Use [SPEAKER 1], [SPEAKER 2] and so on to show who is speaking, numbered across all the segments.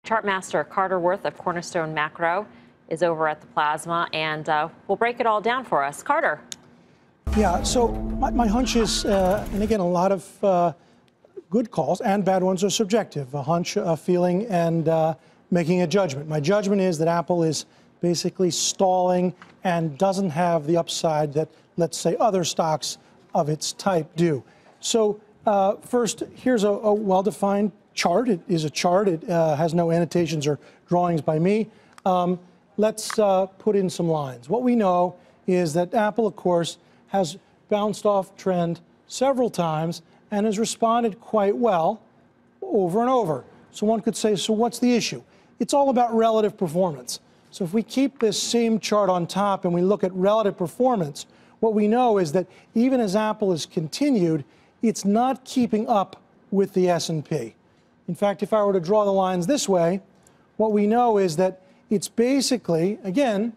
[SPEAKER 1] Chart master Carter Worth of Cornerstone Macro is over at the Plasma, and will break it all down for us. Carter.
[SPEAKER 2] Yeah, so my hunch is, and again, a lot of good calls and bad ones are subjective. A hunch, a feeling, and making a judgment. My judgment is that Apple is basically stalling and doesn't have the upside that, let's say, other stocks of its type do. So first, here's a well-defined chart. It is a chart. It has no annotations or drawings by me. Let's put in some lines. What we know is that Apple, of course, has bounced off trend several times and has responded quite well over and over. So one could say, so what's the issue? It's all about relative performance. So if we keep this same chart on top and we look at relative performance, what we know is that even as Apple has continued, it's not keeping up with the S&P. In fact, if I were to draw the lines this way, what we know is that it's basically, again,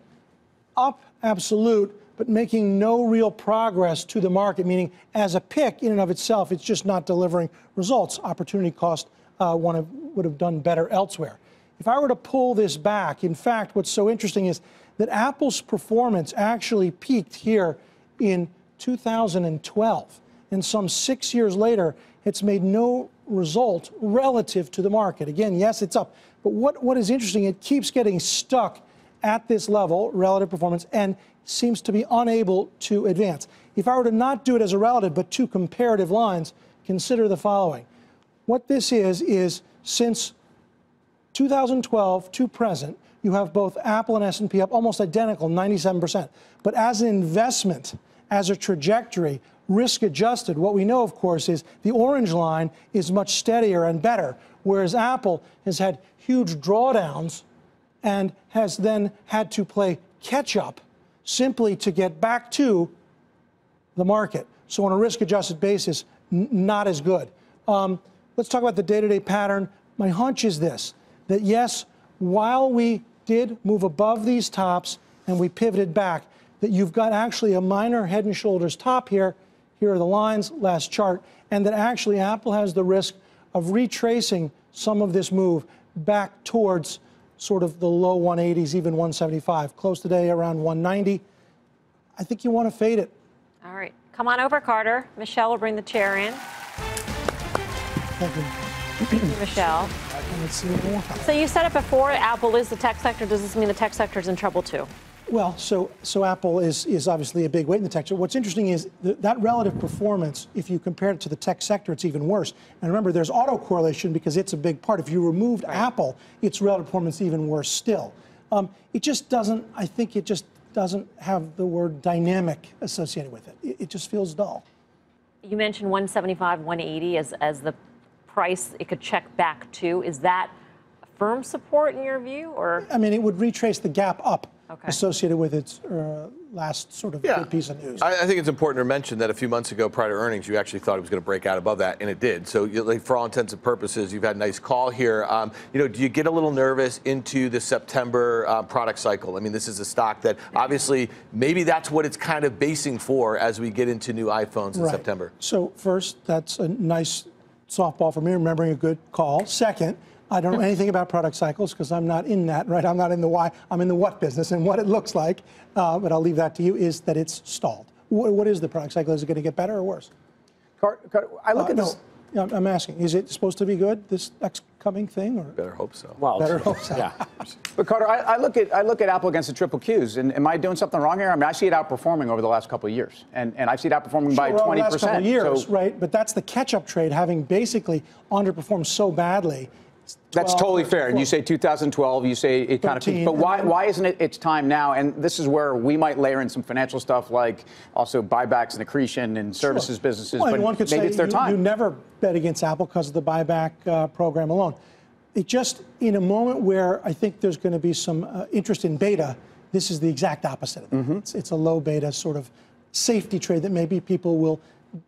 [SPEAKER 2] up absolute, but making no real progress to the market, meaning as a pick in and of itself, it's just not delivering results. Opportunity cost would have done better elsewhere. If I were to pull this back, in fact, what's so interesting is that Apple's performance actually peaked here in 2012. And some 6 years later, it's made no result relative to the market. Again, yes, it's up. But what is interesting, it keeps getting stuck at this level, relative performance, and seems to be unable to advance. If I were to not do it as a relative, but two comparative lines, consider the following. What this is since 2012 to present, you have both Apple and S&P up almost identical, 97%. But as an investment, as a trajectory, risk adjusted, what we know, of course, is the orange line is much steadier and better, whereas Apple has had huge drawdowns and has then had to play catch up simply to get back to the market. So on a risk adjusted basis, not as good. Let's talk about the day-to-day pattern. My hunch is this, that yes, while we did move above these tops and we pivoted back, that you've got actually a minor head and shoulders top here. Here are the lines, last chart, and that actually Apple has the risk of retracing some of this move back towards sort of the low 180s, even 175. Close today around 190. I think you want to fade it.
[SPEAKER 1] All right. Come on over, Carter. Michelle will bring the chair in.
[SPEAKER 2] Thank you.
[SPEAKER 1] Thank you, Michelle.
[SPEAKER 2] Let's see more.
[SPEAKER 1] So you said it before, Apple is the tech sector. Does this mean the tech sector is in trouble too?
[SPEAKER 2] Well, so Apple is obviously a big weight in the tech sector. What's interesting is that relative performance, if you compare it to the tech sector, it's even worse. And remember, there's autocorrelation because it's a big part. If you removed Apple, its relative performance even worse still. It just doesn't, I think it just doesn't have the word dynamic associated with it. It just feels dull.
[SPEAKER 1] You mentioned 175, 180 as the price it could check back to. Is that firm support in your view? Or
[SPEAKER 2] I mean, it would retrace the gap up. Okay. Associated with its last sort of good piece of news.
[SPEAKER 3] I think it's important to mention that a few months ago, prior to earnings, you actually thought it was going to break out above that, and it did. So, like, for all intents and purposes, you've had a nice call here. Do you get a little nervous into the September product cycle? I mean, this is a stock that obviously maybe that's what it's kind of basing for as we get into new iPhones in September.
[SPEAKER 2] So first, that's a nice softball for me, remembering a good call. Second, I don't know anything about product cycles because I'm not in that, right? I'm not in the why, I'm in the what business, and what it looks like, but I'll leave that to you, is that it's stalled. What is the product cycle? Is it going to get better or worse?
[SPEAKER 4] I look at this.
[SPEAKER 2] No, I'm asking, is it supposed to be good, this next coming thing? Or?
[SPEAKER 3] Better hope so.
[SPEAKER 4] Well,
[SPEAKER 2] better hope so.
[SPEAKER 4] Yeah. But Carter, I look at Apple against the triple Qs, and am I doing something wrong here? I mean, I see it outperforming over the last couple of years, and I see it outperforming by 20%.
[SPEAKER 2] Last couple of years,
[SPEAKER 4] so,
[SPEAKER 2] right? But that's the catch-up trade, having basically underperformed so badly.
[SPEAKER 4] That's totally fair. And you say 2012, you say it kind of peaked. But why isn't it its time now? And this is where we might layer in some financial stuff like also buybacks and accretion and services businesses.
[SPEAKER 2] Well,
[SPEAKER 4] but
[SPEAKER 2] one could
[SPEAKER 4] maybe
[SPEAKER 2] say
[SPEAKER 4] it's their time.
[SPEAKER 2] You never bet against Apple because of the buyback program alone. It just, in a moment where I think there's going to be some interest in beta, this is the exact opposite of that. It's a low beta sort of safety trade that maybe people will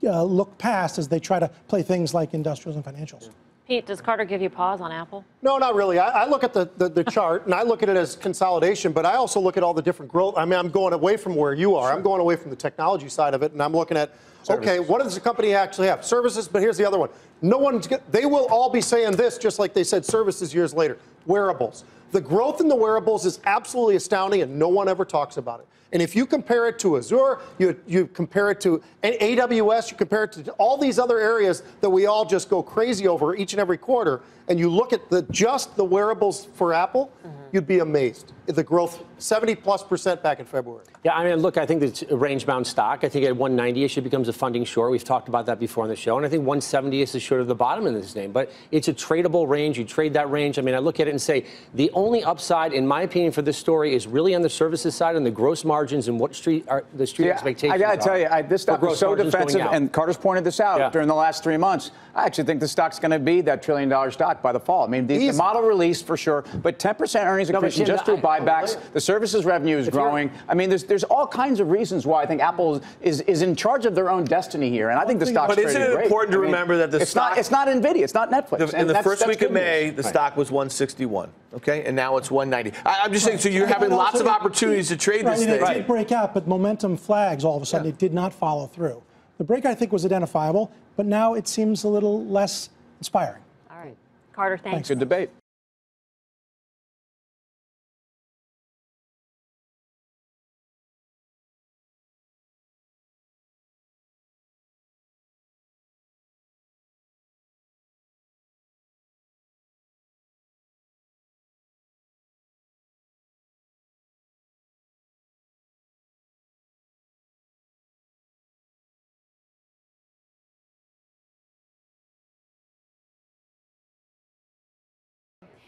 [SPEAKER 2] look past as they try to play things like industrials and financials.
[SPEAKER 1] Pete, does Carter give you pause on Apple?
[SPEAKER 5] No, not really. I look at the chart, and I look at it as consolidation, but I also look at all the different growth. I mean, I'm going away from where you are. Sure. I'm going away from the technology side of it, and I'm looking at, okay, what does the company actually have? Services, but here's the other one. They will all be saying this, just like they said services years later. Wearables. The growth in the wearables is absolutely astounding, and no one ever talks about it. And if you compare it to Azure, you compare it to AWS, you compare it to all these other areas that we all just go crazy over each and every quarter, and you look at just the wearables for Apple, you'd be amazed. The growth, 70+% back in February.
[SPEAKER 6] Yeah, I mean, look, I think it's a range-bound stock. I think at 190-ish, it becomes a funding short. We've talked about that before on the show. And I think 170-ish is sort of the bottom in this name. But it's a tradable range. You trade that range. I mean, I look at it and say the only upside, in my opinion, for this story is really on the services side and the gross margins and what the street expectations are.
[SPEAKER 4] I got to tell you, this stock was so defensive, and Carter's pointed this out during the last 3 months. I actually think the stock's going to be that $1 trillion stock by the fall. I mean, the model released for sure, but 10% earnings accretion just through buybacks. The services revenue is growing. I mean, there's all kinds of reasons why I think Apple is in charge of their own destiny here, and I think the stock's trading great.
[SPEAKER 3] But isn't it important to remember that the stock...
[SPEAKER 4] It's not NVIDIA, it's not Netflix.
[SPEAKER 3] In the first week of May, the stock was 161, okay? And now it's 190. I'm just saying, so you're having lots of opportunities to trade this thing.
[SPEAKER 2] It did break out, but momentum flags all of a sudden. It did not follow through. The break, I think, was identifiable, but now it seems a little less inspiring.
[SPEAKER 1] All right. Carter, thanks.
[SPEAKER 4] Good debate.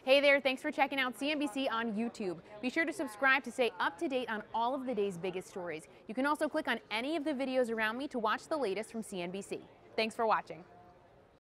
[SPEAKER 7] Hey there, thanks for checking out CNBC on YouTube. Be sure to subscribe to stay up to date on all of the day's biggest stories. You can also click on any of the videos around me to watch the latest from CNBC. Thanks for watching.